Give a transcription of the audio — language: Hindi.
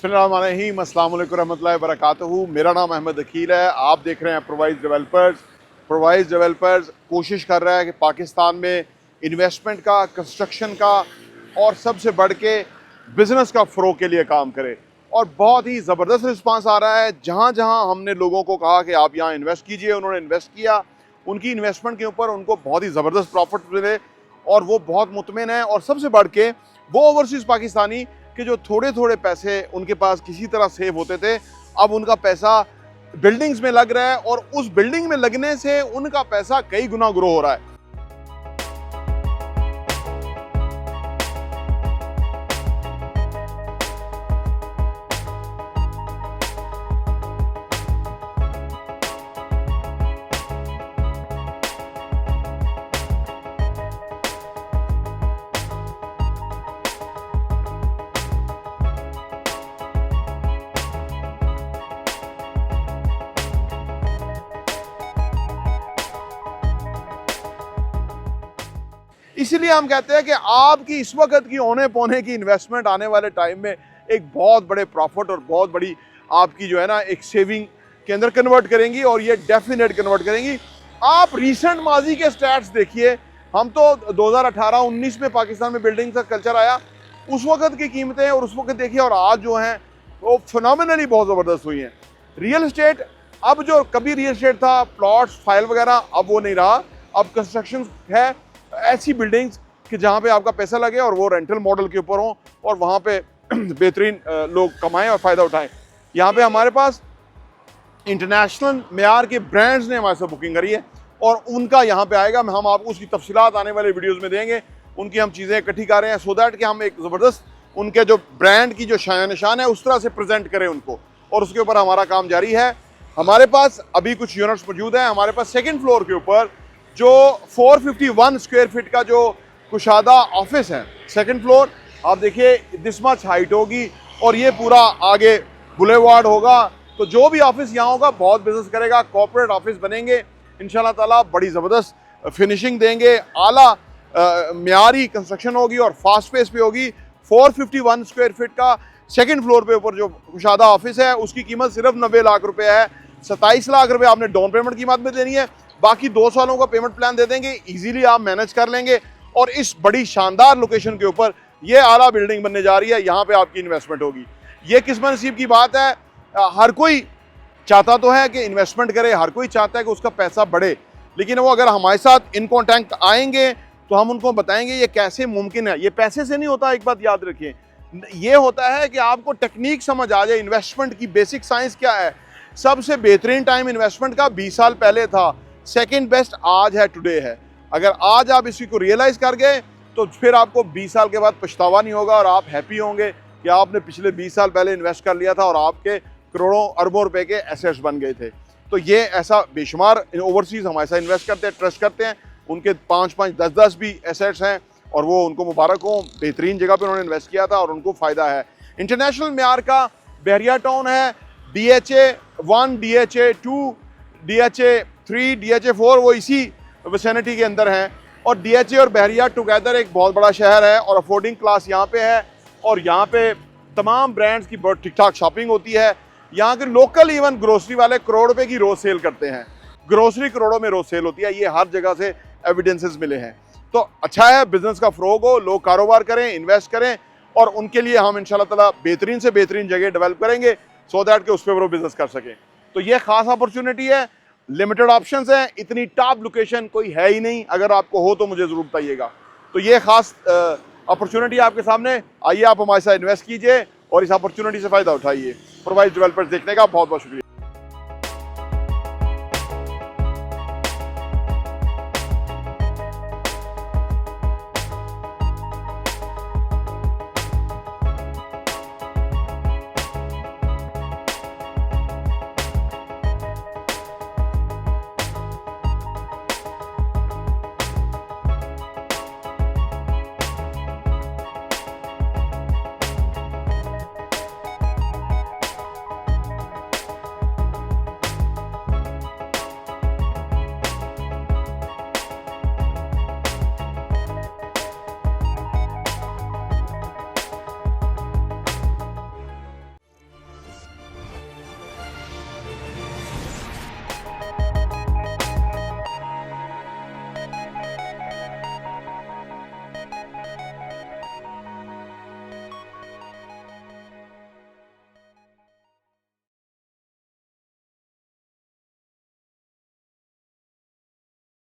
बिस्मिल्लाहिर्रहमानिर्रहीम, अस्सलाम वालेकुम रहमतुल्लाहि वबरकातुहू। मेरा नाम अहमद अकील है। आप देख रहे हैं प्रोवाइज डेवलपर्स। प्रोवाइज डेवलपर्स कोशिश कर रहा है कि पाकिस्तान में इन्वेस्टमेंट का, कंस्ट्रक्शन का और सबसे बढ़ के बिज़नेस का फ़रोग के लिए काम करे, और बहुत ही ज़बरदस्त रिस्पांस आ रहा है। जहाँ जहाँ हमने लोगों को कहा कि आप यहाँ इन्वेस्ट कीजिए, उन्होंने इन्वेस्ट किया। उनकी इन्वेस्टमेंट के ऊपर उनको बहुत ही ज़बरदस्त प्रॉफिट मिले और वो बहुत मुतमिन है। और सबसे बढ़ के वो ओवरसीज़ पाकिस्तानी कि जो थोड़े थोड़े पैसे उनके पास किसी तरह सेव होते थे, अब उनका पैसा बिल्डिंग्स में लग रहा है और उस बिल्डिंग में लगने से उनका पैसा कई गुना ग्रो हो रहा है। इसीलिए हम कहते हैं कि आपकी इस वक्त की औने पौने की इन्वेस्टमेंट आने वाले टाइम में एक बहुत बड़े प्रॉफिट और बहुत बड़ी आपकी जो है ना एक सेविंग के अंदर कन्वर्ट करेंगी, और ये डेफिनेट कन्वर्ट करेंगी। आप रीसेंट माजी के स्टैट्स देखिए। हम तो 2018-19 में पाकिस्तान में बिल्डिंग का कल्चर आया, उस वक्त की कीमतें और उस वक्त देखिए और आज जो हैं वो फिनोमिनली बहुत ज़बरदस्त हुई हैं। रियल इस्टेट, अब जो कभी रियल इस्टेट था प्लॉट्स फाइल वगैरह, अब वो नहीं रहा। अब कंस्ट्रक्शन है ऐसी बिल्डिंग्स कि जहाँ पे आपका पैसा लगे और वो रेंटल मॉडल के ऊपर हो और वहाँ पे बेहतरीन लोग कमाएं और फ़ायदा उठाएं। यहाँ पे हमारे पास इंटरनेशनल मेयार के ब्रांड्स ने हमारे साथ बुकिंग करी है और उनका यहाँ पे आएगा। हम आपको उसकी तफसीलात आने वाले वीडियोज़ में देंगे। उनकी हम चीज़ें इकट्ठी कर रहे हैं सो दैट कि हम एक ज़बरदस्त उनके जो ब्रांड की जो शान निशान है उस तरह से प्रेजेंट करें उनको, और उसके ऊपर हमारा काम जारी है। हमारे पास अभी कुछ यूनिट्स मौजूद हैं। हमारे पास सेकेंड फ्लोर के ऊपर जो 451 स्क्वायर फीट का जो कुशादा ऑफिस है, सेकंड फ्लोर, आप देखिए दिस मच हाइट होगी और ये पूरा आगे बुलेवार्ड होगा। तो जो भी ऑफिस यहाँ होगा बहुत बिजनेस करेगा, कॉर्पोरेट ऑफिस बनेंगे इंशाल्लाह ताला, बड़ी ज़बरदस्त फिनिशिंग देंगे, आला म्यारी कंस्ट्रक्शन होगी और फास्ट पेस पे होगी। 451 स्क्वायर फीट का सेकंड फ्लोर पे ऊपर जो कुशादा ऑफिस है उसकी कीमत सिर्फ 90 लाख रुपए है। 27 लाख रुपए आपने डाउन पेमेंट की मद में देनी है, बाकी 2 सालों का पेमेंट प्लान दे देंगे, इजीली आप मैनेज कर लेंगे। और इस बड़ी शानदार लोकेशन के ऊपर ये आला बिल्डिंग बनने जा रही है, यहाँ पे आपकी इन्वेस्टमेंट होगी। ये किस्मत नसीब की बात है। हर कोई चाहता तो है कि इन्वेस्टमेंट करे, हर कोई चाहता है कि उसका पैसा बढ़े, लेकिन वो अगर हमारे साथ इन कॉन्टैक्ट आएंगे तो हम उनको बताएंगे ये कैसे मुमकिन है। ये पैसे से नहीं होता, एक बात याद रखिए, ये होता है कि आपको टेक्निक समझ आ जाए, इन्वेस्टमेंट की बेसिक साइंस क्या है। सबसे बेहतरीन टाइम इन्वेस्टमेंट का 20 साल पहले था, सेकेंड बेस्ट आज है, टुडे है। अगर आज आप इसी को रियलाइज़ कर गए तो फिर आपको 20 साल के बाद पछतावा नहीं होगा और आप हैप्पी होंगे कि आपने पिछले 20 साल पहले इन्वेस्ट कर लिया था और आपके करोड़ों अरबों रुपए के एसेट्स बन गए थे। तो ये ऐसा बेशुमार ओवरसीज़ हमारे साथ इन्वेस्ट करते हैं, ट्रस्ट करते हैं, उनके 5-5, 10-10 भी एसेट्स हैं और वो उनको मुबारक हो, बेहतरीन जगह पर उन्होंने इन्वेस्ट किया था और उनको फ़ायदा है। इंटरनेशनल मेयार का बहरिया टाउन है, DHA 1, DHA 2, DHA 3, DHA 4 वो इसी विसिनिटी के अंदर हैं। और DHA और बहरिया टुगेदर एक बहुत बड़ा शहर है और अफोर्डिंग क्लास यहाँ पे है और यहाँ पे तमाम ब्रांड्स की बहुत ठीक ठाक शॉपिंग होती है। यहाँ के लोकल इवन ग्रोसरी वाले करोड़ रुपए की रोज सेल करते हैं, ग्रोसरी करोड़ों में रोज सेल होती है। ये हर जगह से एविडेंसेस मिले हैं। तो अच्छा है, बिजनेस का फ़रोग हो, लोग कारोबार करें, इन्वेस्ट करें, और उनके लिए हम इंशाल्लाह ताला बेहतरीन से बेहतरीन जगह डेवलप करेंगे सो दैट कि उस पर वो बिजनेस कर सकें। तो ये खास अपॉर्चुनिटी है, लिमिटेड ऑप्शंस हैं, इतनी टॉप लोकेशन कोई है ही नहीं। अगर आपको हो तो मुझे ज़रूर बताइएगा। तो ये खास अपॉर्चुनिटी आपके सामने, आइए आप हमारे साथ इन्वेस्ट कीजिए और इस अपॉर्चुनिटी से फ़ायदा उठाइए। प्रोवाइज डेवलपर्स देखने का बहुत बहुत शुक्रिया।